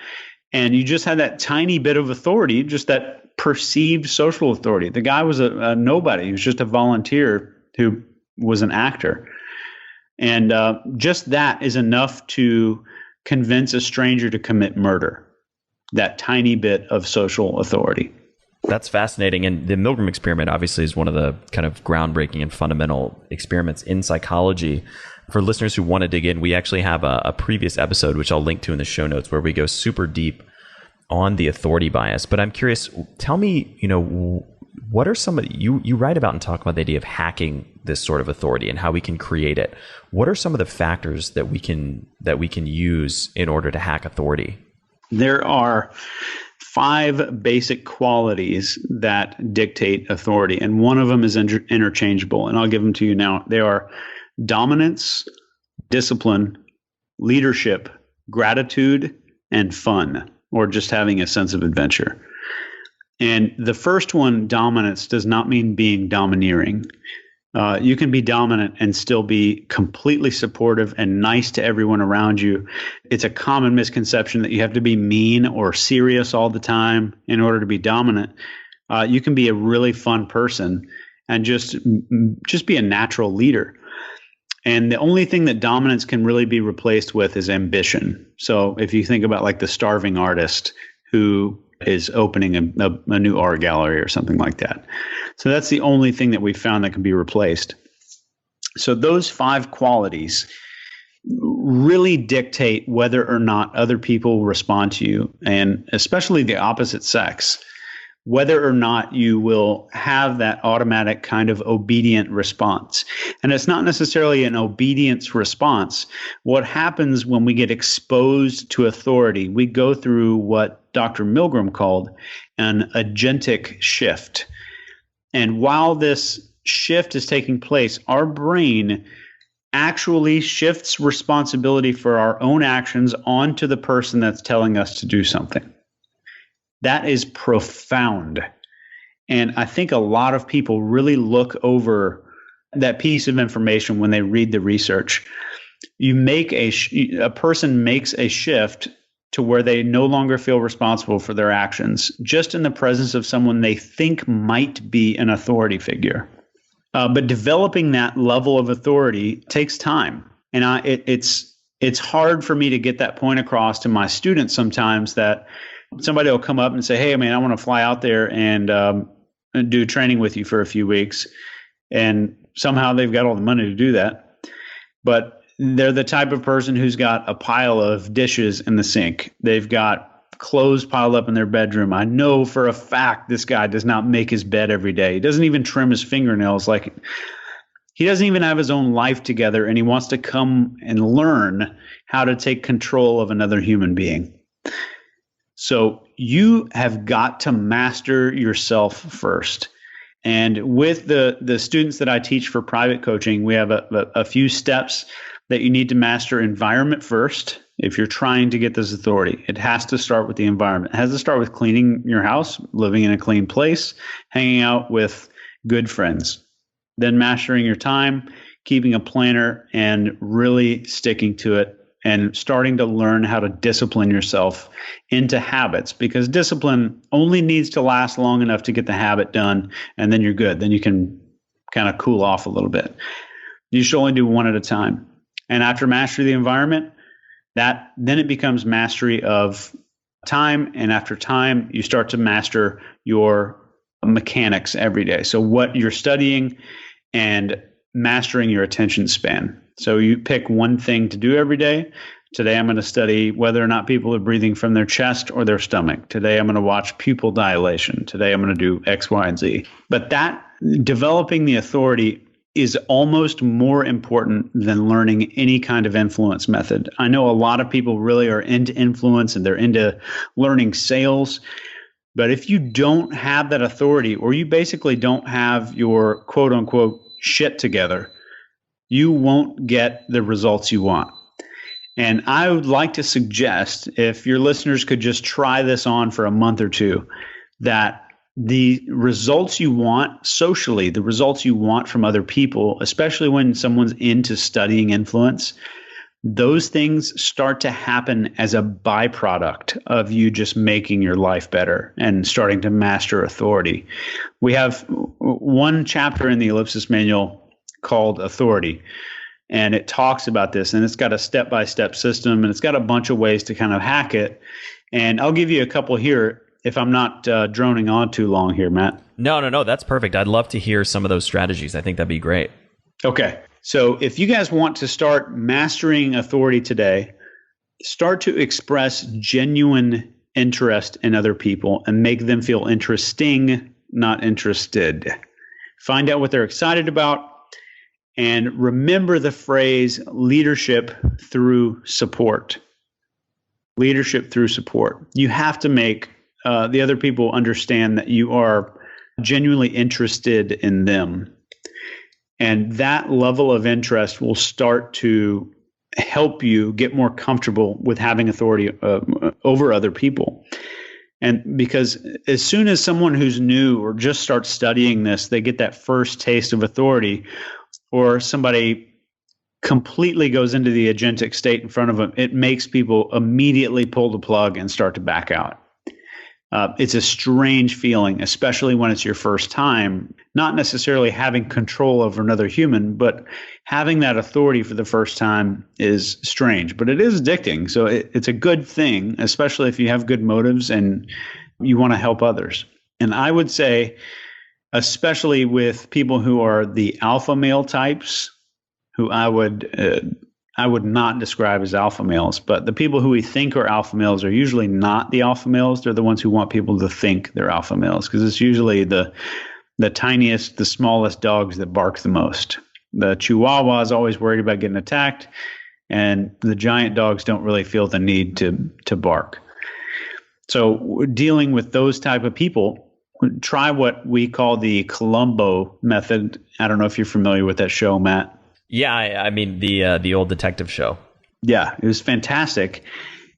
And you just had that tiny bit of authority, just that perceived social authority. The guy was a nobody. He was just a volunteer who was an actor. And just that is enough to convince a stranger to commit murder. That tiny bit of social authority. That's fascinating. And the Milgram experiment obviously is one of the kind of groundbreaking and fundamental experiments in psychology. For listeners who want to dig in, we actually have a previous episode, which I'll link to in the show notes, where we go super deep on the authority bias. But I'm curious, tell me, what are some of you write about and talk about the idea of hacking this sort of authority and how we can create it. What are some of the factors that we can use in order to hack authority? There are 5 basic qualities that dictate authority, and one of them is interchangeable, and I'll give them to you now. They are dominance, discipline, leadership, gratitude, and fun, or just having a sense of adventure. And the first one, dominance, does not mean being domineering. You can be dominant and still be completely supportive and nice to everyone around you. It's a common misconception that you have to be mean or serious all the time in order to be dominant. You can be a really fun person and just be a natural leader. And the only thing that dominance can really be replaced with is ambition. So if you think about like the starving artist who is opening a new art gallery or something like that. So that's the only thing that we found that can be replaced. So those 5 qualities really dictate whether or not other people respond to you, and especially the opposite sex, whether or not you will have that automatic kind of obedient response. And it's not necessarily an obedience response. What happens when we get exposed to authority, we go through what Dr. Milgram called an agentic shift. And while this shift is taking place, our brain actually shifts responsibility for our own actions onto the person that's telling us to do something. That is profound. And I think a lot of people really look over that piece of information when they read the research. You make a person makes a shift to where they no longer feel responsible for their actions, just in the presence of someone they think might be an authority figure. But developing that level of authority takes time. And it's hard for me to get that point across to my students sometimes, that somebody will come up and say, hey, man, I want to fly out there and do training with you for a few weeks. And somehow they've got all the money to do that. But they're the type of person who's got a pile of dishes in the sink. They've got clothes piled up in their bedroom. I know for a fact this guy does not make his bed every day. He doesn't even trim his fingernails. Like, he doesn't even have his own life together, and he wants to come and learn how to take control of another human being. So you have got to master yourself first. And with the students that I teach for private coaching, we have a few steps that you need to master. Environment first. If you're trying to get this authority, it has to start with the environment. It has to start with cleaning your house, living in a clean place, hanging out with good friends. Then mastering your time, keeping a planner, and really sticking to it, and starting to learn how to discipline yourself into habits, because discipline only needs to last long enough to get the habit done, and then you're good. Then you can kind of cool off a little bit. You should only do one at a time. And after mastery of the environment, then it becomes mastery of time. And after time, you start to master your mechanics every day. So what you're studying and mastering your attention span. So you pick one thing to do every day. Today, I'm going to study whether or not people are breathing from their chest or their stomach. Today, I'm going to watch pupil dilation. Today, I'm going to do X, Y, and Z. But that developing the authority is almost more important than learning any kind of influence method. I know a lot of people really are into influence and they're into learning sales. But if you don't have that authority, or you basically don't have your quote unquote shit together, you won't get the results you want. And I would like to suggest, if your listeners could just try this on for a month or two, that the results you want socially, the results you want from other people, especially when someone's into studying influence, those things start to happen as a byproduct of you just making your life better and starting to master authority. We have one chapter in the Ellipsis Manual called Authority, and it talks about this, and it's got a step-by-step system, and it's got a bunch of ways to kind of hack it. And I'll give you a couple here if I'm not droning on too long here, Matt. No, that's perfect. I'd love to hear some of those strategies. I think that'd be great. Okay. So if you guys want to start mastering authority today, start to express genuine interest in other people and make them feel interesting, not interested. Find out what they're excited about, and remember the phrase leadership through support. Leadership through support. You have to make the other people understand that you are genuinely interested in them. And that level of interest will start to help you get more comfortable with having authority over other people. And because as soon as someone who's new or just starts studying this, they get that first taste of authority, or somebody completely goes into the agentic state in front of them, it makes people immediately pull the plug and start to back out. It's a strange feeling, especially when it's your first time, not necessarily having control over another human, but having that authority for the first time is strange, but it is addicting. So it's a good thing, especially if you have good motives and you want to help others. And I would say, especially with people who are the alpha male types, who I would not describe as alpha males, but the people who we think are alpha males are usually not the alpha males. They're the ones who want people to think they're alpha males, because it's usually the tiniest, the smallest dogs that bark the most. The Chihuahua is always worried about getting attacked, and the giant dogs don't really feel the need to bark. So dealing with those type of people, try what we call the Columbo method. I don't know if you're familiar with that show, Matt. Yeah, I mean the old detective show. Yeah, it was fantastic.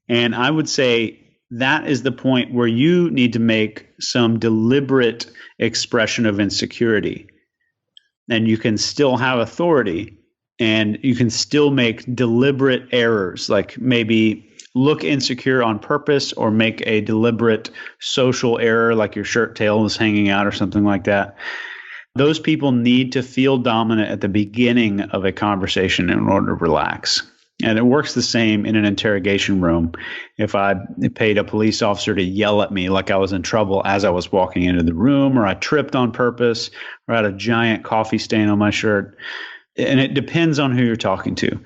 And I would say that is the point where you need to make some deliberate expression of insecurity. And you can still have authority, and you can still make deliberate errors, like maybe look insecure on purpose, or make a deliberate social error, like your shirt tail is hanging out or something like that. Those people need to feel dominant at the beginning of a conversation in order to relax. And it works the same in an interrogation room. If I paid a police officer to yell at me like I was in trouble as I was walking into the room, or I tripped on purpose, or had a giant coffee stain on my shirt. And it depends on who you're talking to.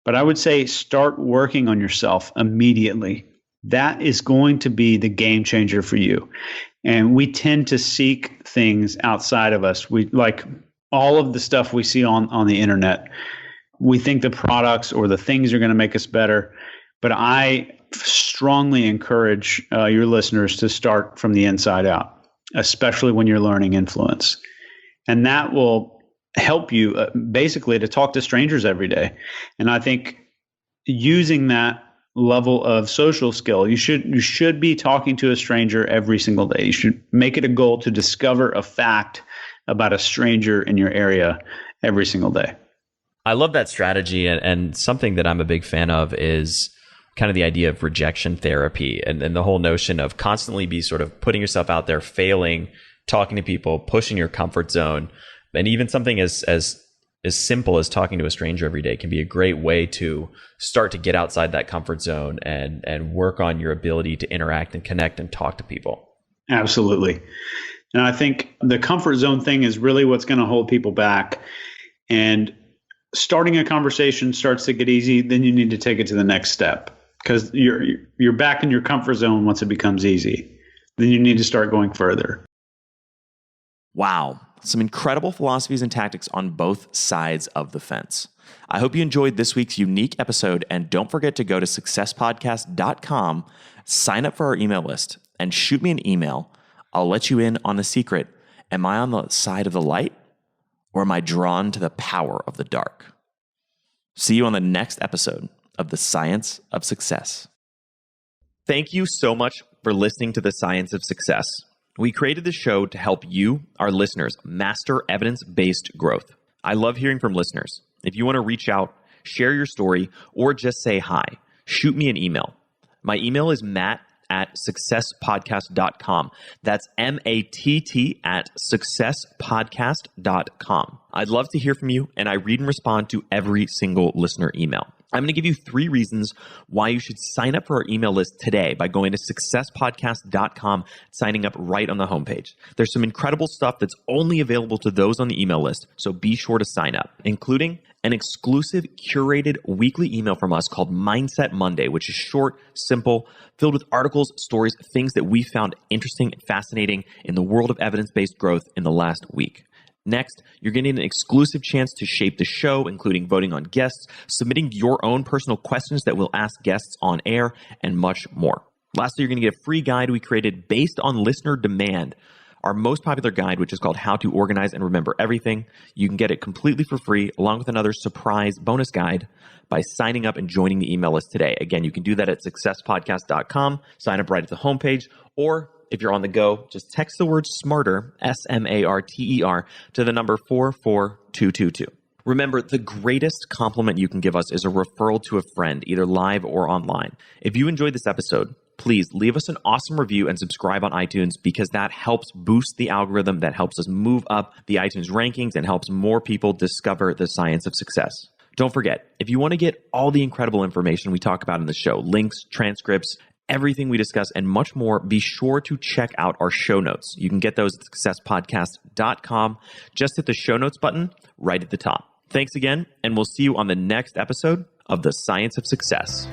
But I would say start working on yourself immediately. That is going to be the game changer for you. And we tend to seek things outside of us. We like all of the stuff we see on the internet. We think the products or the things are going to make us better. But I strongly encourage your listeners to start from the inside out, especially when you're learning influence. And that will help you basically to talk to strangers every day. And I think using that level of social skill, you should be talking to a stranger every single day. You should make it a goal to discover a fact about a stranger in your area every single day. I love that strategy, and something that I'm a big fan of is kind of the idea of rejection therapy, and the whole notion of constantly be sort of putting yourself out there, failing, talking to people, pushing your comfort zone. And even something as simple as talking to a stranger every day can be a great way to start to get outside that comfort zone and work on your ability to interact and connect and talk to people. Absolutely. And I think the comfort zone thing is really what's going to hold people back. And starting a conversation starts to get easy, then you need to take it to the next step, because you're back in your comfort zone once it becomes easy. Then you need to start going further. Wow. Some incredible philosophies and tactics on both sides of the fence. I hope you enjoyed this week's unique episode, and don't forget to go to successpodcast.com, sign up for our email list, and shoot me an email. I'll let you in on the secret. Am I on the side of the light, or am I drawn to the power of the dark? See you on the next episode of The Science of Success. Thank you so much for listening to The Science of Success. We created this show to help you, our listeners, master evidence-based growth. I love hearing from listeners. If you want to reach out, share your story, or just say hi, shoot me an email. My email is matt@successpodcast.com. That's matt@successpodcast.com. I'd love to hear from you, and I read and respond to every single listener email. I'm going to give you 3 reasons why you should sign up for our email list today by going to successpodcast.com, signing up right on the homepage. There's some incredible stuff that's only available to those on the email list, so be sure to sign up, including an exclusive curated weekly email from us called Mindset Monday, which is short, simple, filled with articles, stories, things that we found interesting and fascinating in the world of evidence-based growth in the last week. Next, you're getting an exclusive chance to shape the show, including voting on guests, submitting your own personal questions that we'll ask guests on air, and much more. Lastly, you're going to get a free guide we created based on listener demand our most popular guide, which is called How to Organize and Remember Everything. You can get it completely for free, along with another surprise bonus guide by signing up and joining the email list today. Again, you can do that at successpodcast.com, sign up right at the homepage, or if you're on the go, just text the word SMARTER, SMARTER, to the number 44222. Remember, the greatest compliment you can give us is a referral to a friend, either live or online. If you enjoyed this episode, please leave us an awesome review and subscribe on iTunes, because that helps boost the algorithm, that helps us move up the iTunes rankings, and helps more people discover the science of success. Don't forget, if you want to get all the incredible information we talk about in the show, links, transcripts, everything we discuss, and much more, be sure to check out our show notes. You can get those at successpodcast.com. Just hit the show notes button right at the top. Thanks again, and we'll see you on the next episode of The Science of Success.